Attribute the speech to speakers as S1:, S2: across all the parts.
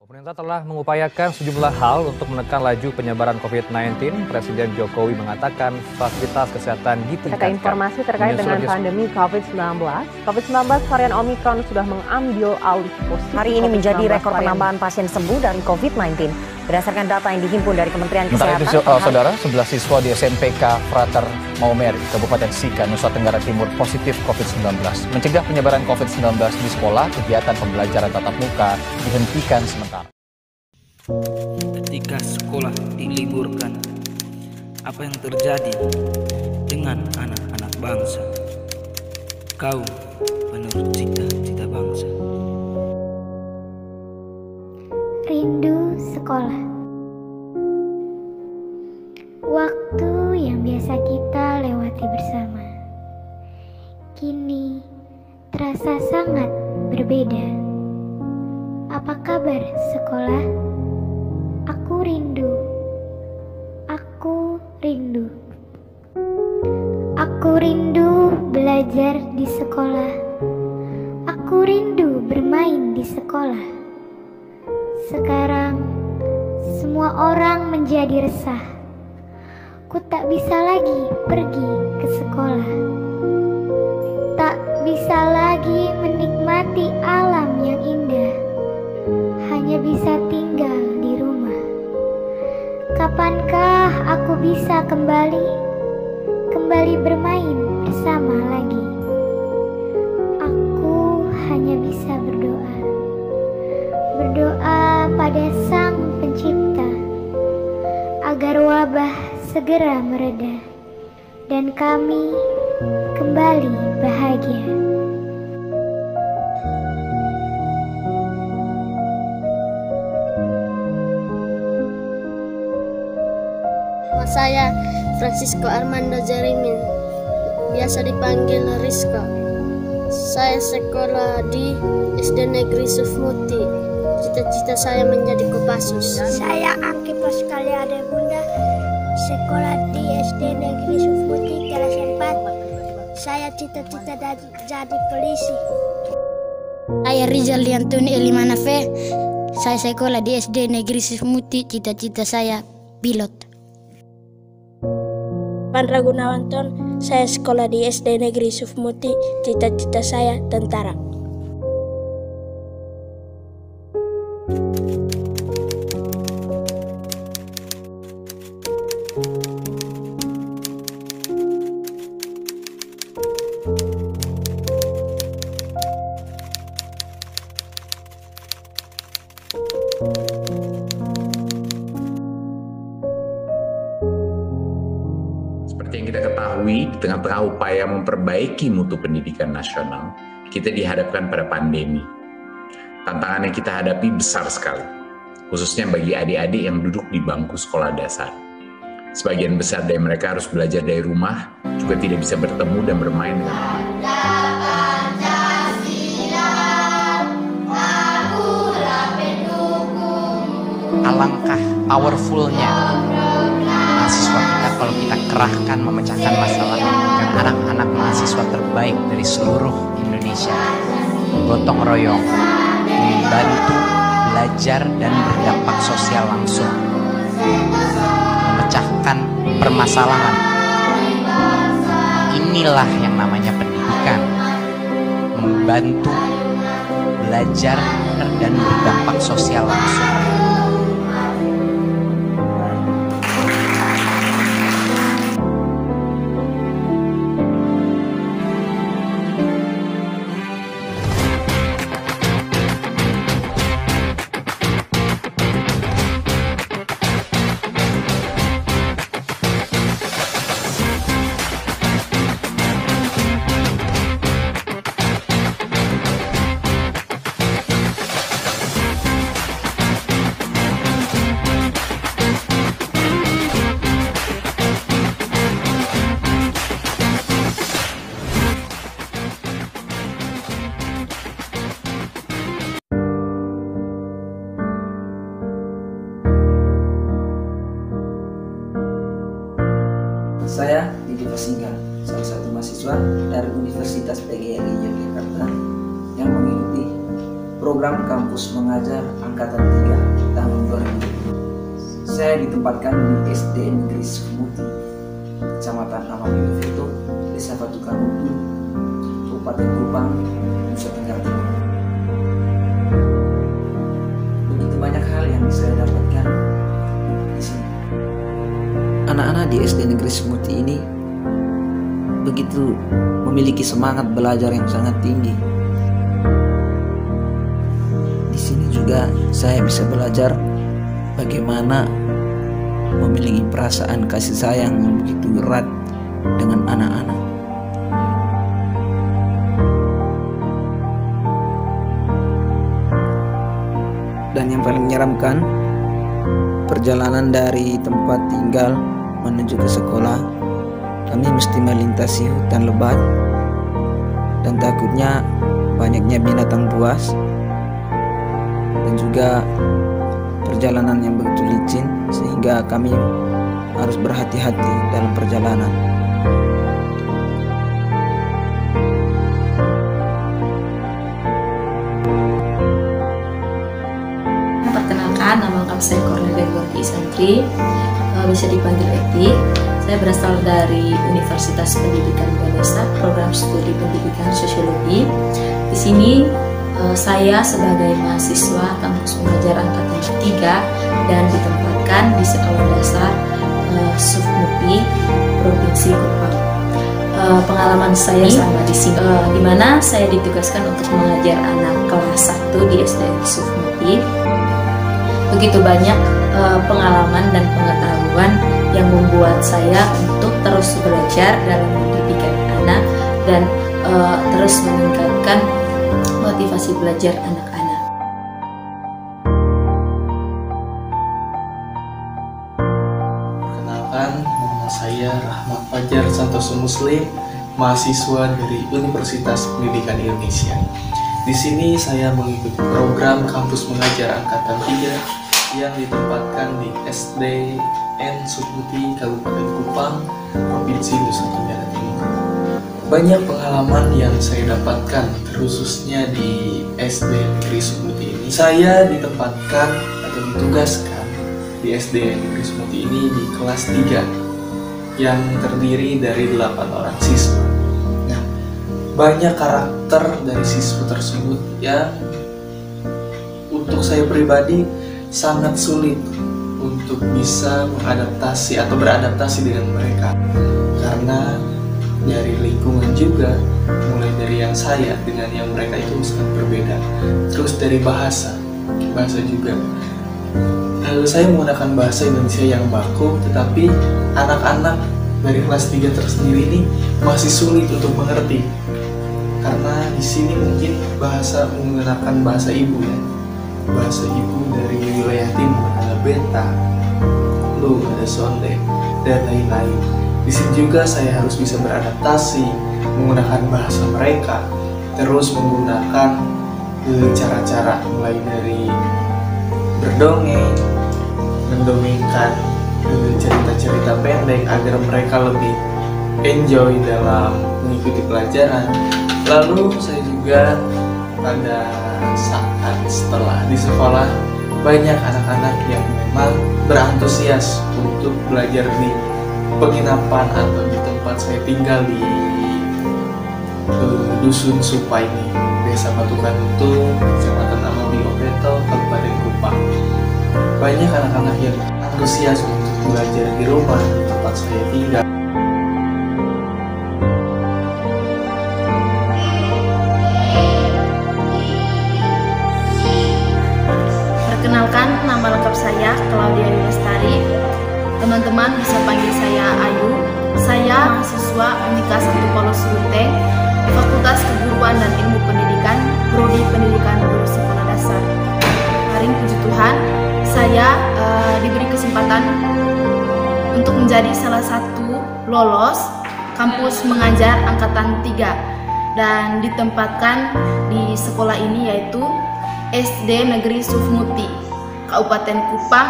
S1: Pemerintah telah mengupayakan sejumlah hal untuk menekan laju penyebaran COVID-19. Presiden Jokowi mengatakan fasilitas kesehatan ditingkatkan.
S2: Informasi terkait dengan pandemi COVID-19. COVID-19 varian Omicron sudah mengambil alih posisi.
S3: Hari ini menjadi rekor penambahan pasien sembuh dari COVID-19. Berdasarkan data yang dihimpun dari Kementerian Kesehatan.
S4: Saudara, 11 siswa di SMPK Frater Maumere, Kabupaten Sika, Nusa Tenggara Timur positif COVID-19. Mencegah penyebaran COVID-19 di sekolah, kegiatan pembelajaran tatap muka dihentikan sementara.
S5: Ketika sekolah diliburkan, apa yang terjadi dengan anak-anak bangsa? Kau menurut cita-cita bangsa?
S6: Rindu sekolah. Waktu yang biasa kita lewati bersama kini terasa sangat berbeda. Apa kabar sekolah? Aku rindu. Aku rindu. Aku rindu belajar di sekolah. Aku rindu bermain di sekolah. Sekarang semua orang menjadi resah. Ku tak bisa lagi pergi ke sekolah. Tak bisa lagi menikmati alam yang indah. Hanya bisa tinggal di rumah. Kapankah aku bisa kembali bermain bersama lagi? Aku hanya bisa berdoa pada Sang Pencipta agar wabah segera mereda dan kami kembali bahagia.
S7: Nama saya Francisco Armando Jerimin, biasa dipanggil Rizko. Saya sekolah di SD Negeri Sufmuti. Cita-cita saya menjadi Kopassus.
S8: Saya Aki Paskali Ade Bunda, sekolah di SD Negeri Sufmuti kelas 4. Saya cita-cita jadi polisi.
S9: Saya Rizal Liantuni Elimanafe. Saya sekolah di SD Negeri Sufmuti, cita-cita saya pilot.
S8: Pandra Gunawanton, saya sekolah di SD Negeri Sufmuti, cita-cita saya tentara.
S10: Seperti yang kita ketahui, di tengah-tengah upaya memperbaiki mutu pendidikan nasional, kita dihadapkan pada pandemi. Tantangan yang kita hadapi besar sekali, khususnya bagi adik-adik yang duduk di bangku sekolah dasar. Sebagian besar dari mereka harus belajar dari rumah, juga tidak bisa bertemu dan bermain dengan
S11: Alangkah powerfulnya mahasiswa kita kalau kita kerahkan memecahkan masalah dengan anak-anak mahasiswa terbaik dari seluruh Indonesia. Gotong royong, membantu belajar dan berdampak sosial langsung, memecahkan permasalahan. Inilah yang namanya pendidikan, membantu belajar dan berdampak sosial langsung.
S12: Saya Didi Pasingga, salah satu mahasiswa dari Universitas PGRI Yogyakarta yang mengikuti program kampus mengajar angkatan Angkatan 3 tahun 2020. Saya ditempatkan di SD Negeri Sufmuti, Kecamatan Amamioveto, Desa Batu Kamutu, Kabupaten Kupang, Nusa Tenggara Timur. Begitu banyak hal yang saya dapatkan di sini. Anak-anak di SD Negeri Sufmuti ini begitu memiliki semangat belajar yang sangat tinggi. Di sini juga saya bisa belajar bagaimana memiliki perasaan kasih sayang yang begitu erat dengan anak-anak. Dan yang paling menyeramkan, perjalanan dari tempat tinggal menuju ke sekolah, kami mesti melintasi hutan lebat dan takutnya banyaknya binatang buas, dan juga perjalanan yang begitu licin sehingga kami harus berhati-hati dalam perjalanan.
S13: Perkenalkan, nama lengkap saya Cornelia Gorki Santri, bisa dipanggil Eti. Saya berasal dari Universitas Pendidikan Ganesha, program studi pendidikan sosiologi. Di sini saya sebagai mahasiswa kampus mengajar angkatan 3 dan ditempatkan di sekolah dasar Sufmuti, Provinsi Kupang. Pengalaman saya selama di sini, di mana saya ditugaskan untuk mengajar anak kelas 1 di SD Sufmuti. Begitu banyak pengalaman dan pengetahuan yang membuat saya untuk terus belajar dalam pendidikan anak dan terus meningkatkan motivasi belajar anak-anak.
S14: Perkenalkan, nama saya Rahmat Fajar Santoso Muslim, mahasiswa dari Universitas Pendidikan Indonesia. Di sini saya mengikuti program kampus mengajar angkatan 3 yang ditempatkan di SDN Sufmuti, Kabupaten Kupang, Provinsi Nusa Tenggara Timur. Banyak pengalaman yang saya dapatkan, khususnya di SD Negeri Sufmuti ini. Saya ditempatkan atau ditugaskan di SD Negeri Sufmuti ini di kelas 3 yang terdiri dari 8 orang siswa. Nah, banyak karakter dari siswa tersebut yang untuk saya pribadi sangat sulit untuk bisa mengadaptasi atau beradaptasi dengan mereka, karena dari lingkungan juga, mulai dari yang saya dengan yang mereka itu sangat berbeda. Terus dari bahasa juga, saya menggunakan bahasa Indonesia yang baku, tetapi anak-anak dari kelas 3 tersendiri ini masih sulit untuk mengerti, karena di sini mungkin menggunakan bahasa ibu ya, bahasa ibu dari wilayah timur, ada beta, lu, ada sonde, dan lain-lain. Di sini juga saya harus bisa beradaptasi menggunakan bahasa mereka, terus menggunakan cara-cara mulai dari berdongeng, mendongengkan cerita-cerita pendek agar mereka lebih enjoy dalam mengikuti pelajaran. Lalu saya juga pada saat setelah di sekolah, banyak anak-anak yang memang berantusias untuk belajar di penginapan atau di tempat saya tinggal di Dusun Supa ini, Desa Batu Kamutu, Kecamatan Amamioveto, Kabupaten Kupang. Banyak anak-anak yang antusias untuk belajar di rumah di tempat saya tinggal.
S13: Perkenalkan, nama lengkap saya Claudia Lestari. Teman-teman bisa panggil saya Ayu. Saya mahasiswa Unika 1 Paulus Ruteng, Fakultas Keguruan dan Ilmu Pendidikan, Prodi Pendidikan Guru Sekolah Dasar. Hari ini puji Tuhan, saya diberi kesempatan untuk menjadi salah satu lolos kampus mengajar angkatan 3 dan ditempatkan di sekolah ini, yaitu SD Negeri Sufmuti, Kabupaten Kupang,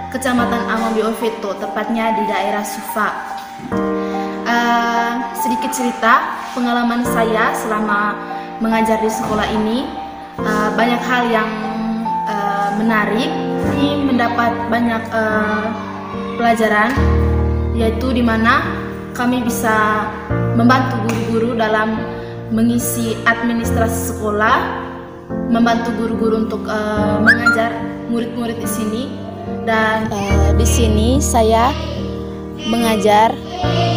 S13: Kecamatan Amamioveto, tepatnya di daerah Sufa. Sedikit cerita pengalaman saya selama mengajar di sekolah ini. Banyak hal yang
S15: menarik. Kami mendapat banyak pelajaran, yaitu di mana kami bisa membantu guru-guru dalam mengisi administrasi sekolah, membantu guru-guru untuk mengajar murid-murid di sini. Dan di sini saya mengajar,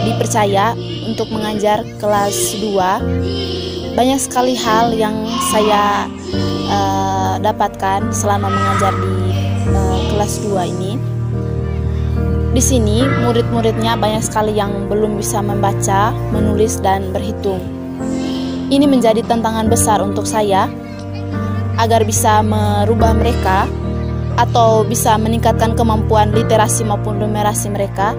S15: dipercaya untuk mengajar kelas 2. Banyak sekali hal yang saya dapatkan selama mengajar di kelas 2 ini. Di sini murid-muridnya banyak sekali yang belum bisa membaca, menulis, dan berhitung. Ini menjadi tantangan besar untuk saya agar bisa merubah mereka atau bisa meningkatkan kemampuan literasi maupun numerasi mereka